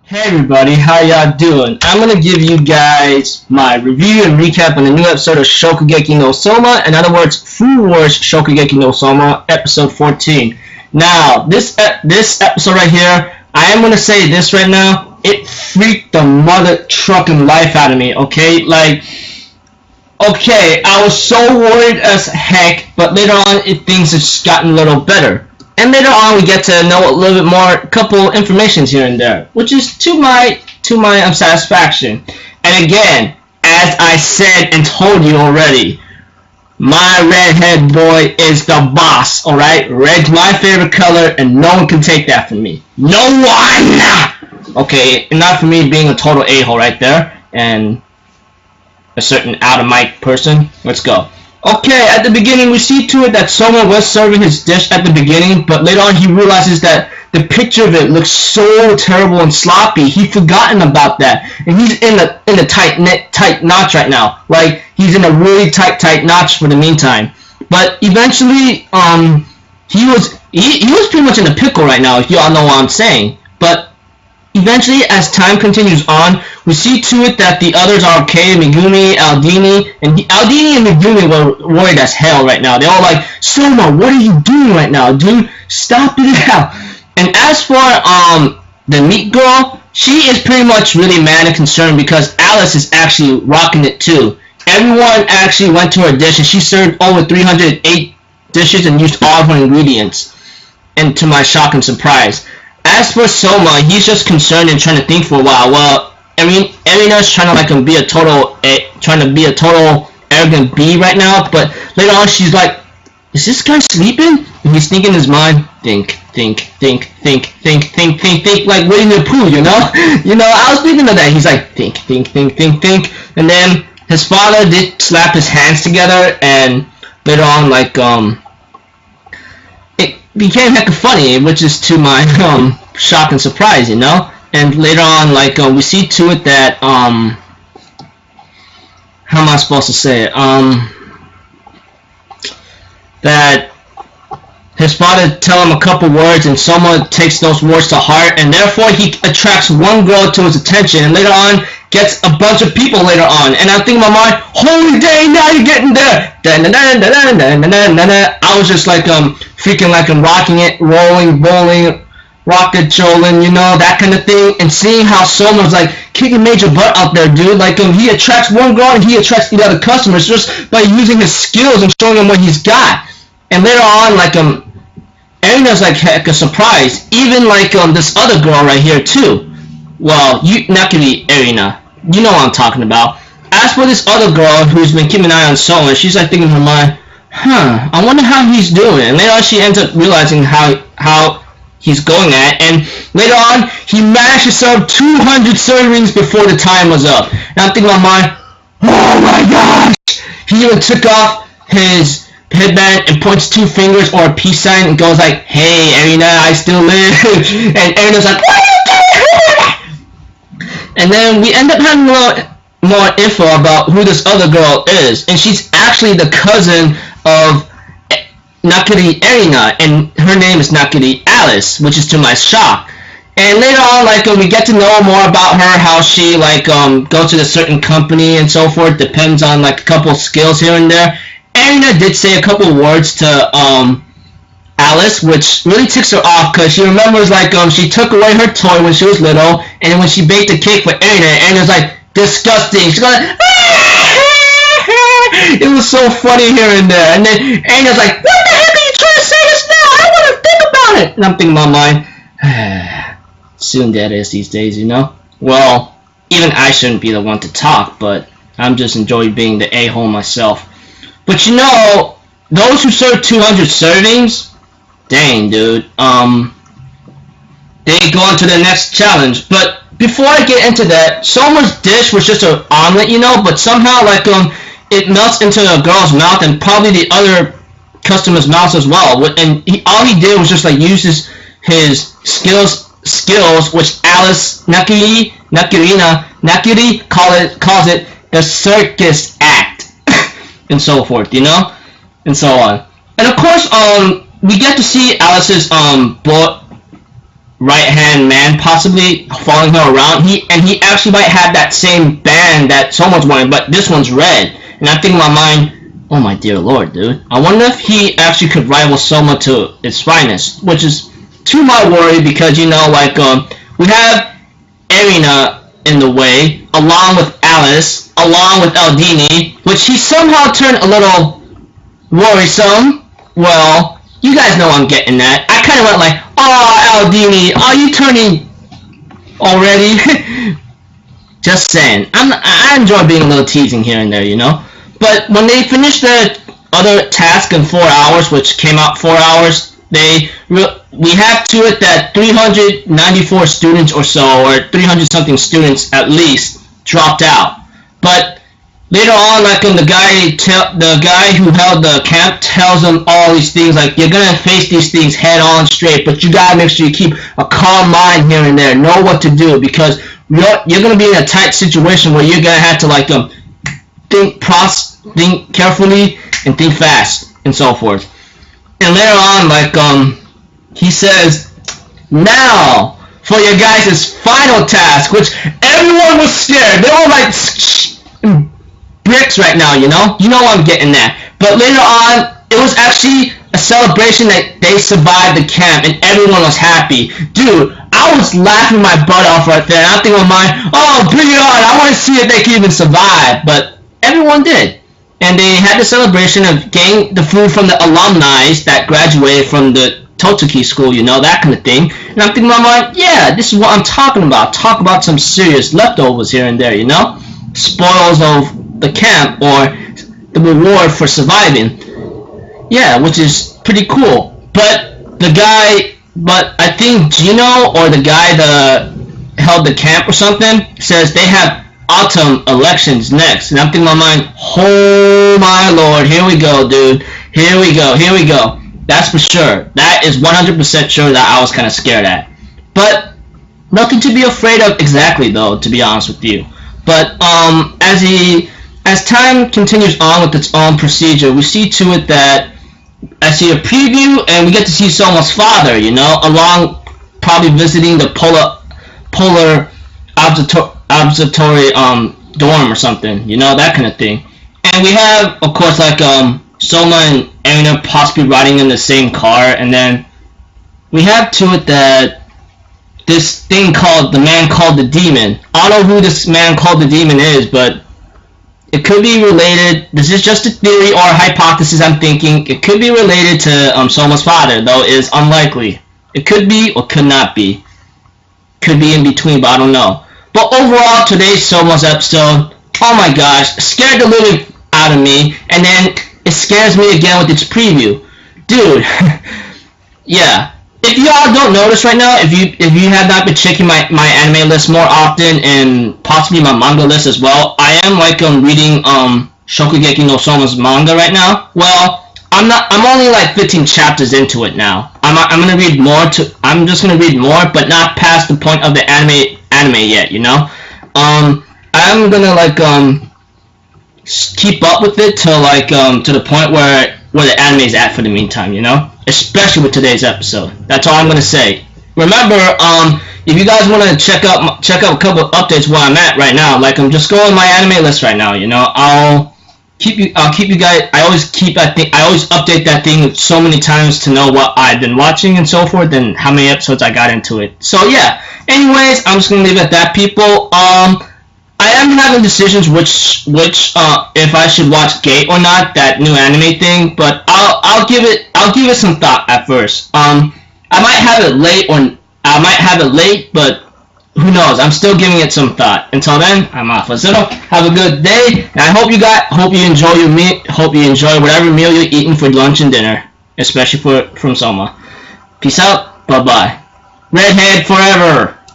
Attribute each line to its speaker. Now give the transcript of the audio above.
Speaker 1: Hey everybody, how y'all doing? I'm gonna give you guys my review and recap on the new episode of Shokugeki no Soma. In other words, Food Wars Shokugeki no Soma, episode 14. Now, this episode right here, I am gonna say this right now, it freaked the mother trucking life out of me, okay? Okay, I was so worried as heck, but later on, things have just gotten a little better. And later on, we get to know a little bit more, a couple informations here and there, which is to my satisfaction. And again, as I said and told you already, my redhead boy is the boss. All right, red's my favorite color, and no one can take that from me. No one. Okay, not for me being a total a-hole right there, and a certain out of mic person. Let's go. Okay, at the beginning, we see to it that Soma was serving his dish at the beginning, but later on he realizes that the picture of it looks so terrible and sloppy. He'd forgotten about that, and he's in a tight notch right now. Like, he's in a really tight notch for the meantime. But eventually, he was pretty much in a pickle right now, if y'all know what I'm saying. But eventually, as time continues on, we see to it that the others are okay. Megumi, Aldini, and Megumi were worried as hell right now. They're all like, Soma, what are you doing right now, dude? Stop it out. And as for the meat girl, she is pretty much really mad and concerned because Alice is actually rocking it too. Everyone actually went to her dish and she served over 308 dishes and used all of her ingredients. And to my shock and surprise. As for Soma, he's just concerned and trying to think for a while. Well, Erina's trying to be a total arrogant bee right now, but later on she's like, is this guy sleeping? And he's thinking in his mind, think, like Winnie the Pooh, you know? I was thinking of that. He's like, think. And then his father did slap his hands together, and later on, it became hecka funny, which is to my shock and surprise, you know. And later on, we see to it that how am I supposed to say it? That his father tell him a couple words, and Soma takes those words to heart, and therefore he attracts one girl to his attention, and later on gets a bunch of people later on. And I'm thinking in my mind, holy day, now you're getting there. I was just freaking I'm rocking it, rolling, bowling, rocket trolling, that kind of thing. And seeing how Soma's kicking major butt out there, dude. He attracts one girl and he attracts the other customers just by using his skills and showing them what he's got. And later on, Erina's heck a surprise. Even this other girl right here too. Well, not gonna be Erina. You know what I'm talking about. As for this other girl who's been keeping an eye on Soma, she's thinking in her mind, I wonder how he's doing. And later on she ends up realizing how he's going at, and later on he managed to serve 200 servings before the time was up. And I'm thinking in my mind, oh my gosh! He even took off his headband and points two fingers or a peace sign and goes like, hey Erina, I still live. And Erina's like, what are you doing? And then we end up having a little more info about who this other girl is, and she's actually the cousin of Nakiri Erina, and her name is Nakiri Alice, which is to my shock. And later on, we get to know more about her, how she goes to a certain company and so forth. Depends on a couple skills here and there. Erina did say a couple words to Alice, which really ticks her off because she remembers she took away her toy when she was little, and when she baked a cake for Erina's like, disgusting. She's like, it was so funny here and there. And then Erina's like, what the heck are you trying to say this now? I want to think about it. And I'm thinking in my mind, soon that is these days, you know? Well, even I shouldn't be the one to talk, but I'm just enjoying being the a-hole myself. But those who serve 200 servings, dang, dude, they go on to the next challenge. But before I get into that, Soma's dish was just an omelet, but somehow, it melts into the girl's mouth and probably the other customers' mouths as well. And all he did was just use his skills, which Alice Nakiri calls it the circus act, and so forth, and so on. And of course, we get to see Alice's right-hand man possibly following her around. He actually might have that same band that Soma's wearing, but this one's red. And I think in my mind, oh my dear lord, dude. I wonder if he actually could rival Soma to its finest, which is to my worry because, you know, like, we have Erina in the way, along with Alice, along with Aldini, which he somehow turned a little worrisome. Well, you guys know I'm getting that. I kind of went like, oh, Aldini, are you turning already? Just saying. I enjoy being a little teasing here and there, you know? But when they finished the other task in 4 hours, which came out 4 hours, we have to it that 394 students or so, or 300 something students at least, dropped out. But later on, like the guy who held the camp tells them all these things, like, you're gonna face these things head on straight, but you gotta make sure you keep a calm mind here and there, know what to do, because you're gonna be in a tight situation where you're gonna have to like think carefully and think fast and so forth. And later on, like he says, now for your guys' final task, which everyone was scared. They were like bricks right now, you know? You know I'm getting that. But later on, it was actually a celebration that they survived the camp and everyone was happy. Dude, I was laughing my butt off right there. I think on mine, oh, bring it on. I want to see if they can even survive. But everyone did. And they had the celebration of getting the food from the alumni that graduated from the Totsuki school, you know, that kind of thing. And I'm thinking in my mind, yeah, this is what I'm talking about. Talk about some serious leftovers here and there, you know? Spoils of the camp or the reward for surviving. Yeah, which is pretty cool. But I think Gino or the guy that held the camp or something says they have autumn elections next. And I'm thinking in my mind, oh my lord, here we go, dude. Here we go. That's for sure. That is 100% sure that I was kind of scared at. But nothing to be afraid of exactly, though, to be honest with you. But as time continues on with its own procedure, we see to it that I see a preview and we get to see Soma's father, you know, along probably visiting the polar observatory dorm or something, you know, that kind of thing. And we have, of course, like Soma and Erina possibly riding in the same car, and then we have to it that this thing called the man called the demon. I don't know who this man called the demon is, but it could be related. This is just a theory or a hypothesis I'm thinking. It could be related to Soma's father, though it is unlikely. It could be or could not be. Could be in between, but I don't know. But overall, today's Soma's episode, oh my gosh, scared the living out of me, and then it scares me again with its preview. Dude, yeah. If y'all don't notice right now, if you have not been checking my anime list more often and possibly my manga list as well, I am like reading Shokugeki no Soma's manga right now. Well, I'm only like 15 chapters into it now. I'm gonna read more I'm just gonna read more, but not past the point of the anime yet, you know. I'm gonna like keep up with it till like to the point where the anime is at for the meantime, you know, especially with today's episode. That's all I'm gonna say. Remember, if you guys want to check out a couple of updates where I'm at right now, like I'm just going my anime list right now, you know, I'll keep you guys. I always update that thing so many times to know what I've been watching and so forth and how many episodes I got into it. So yeah. Anyways, I'm just gonna leave it at that, people. I am having decisions which if I should watch Gate or not, that new anime thing, but I'll give it some thought at first. I might have it late, but who knows? I'm still giving it some thought. Until then, I'm off. So have a good day, and I hope you enjoy your meal. Hope you enjoy whatever meal you're eating for lunch and dinner, especially from Soma. Peace out. Bye bye. Redhead forever.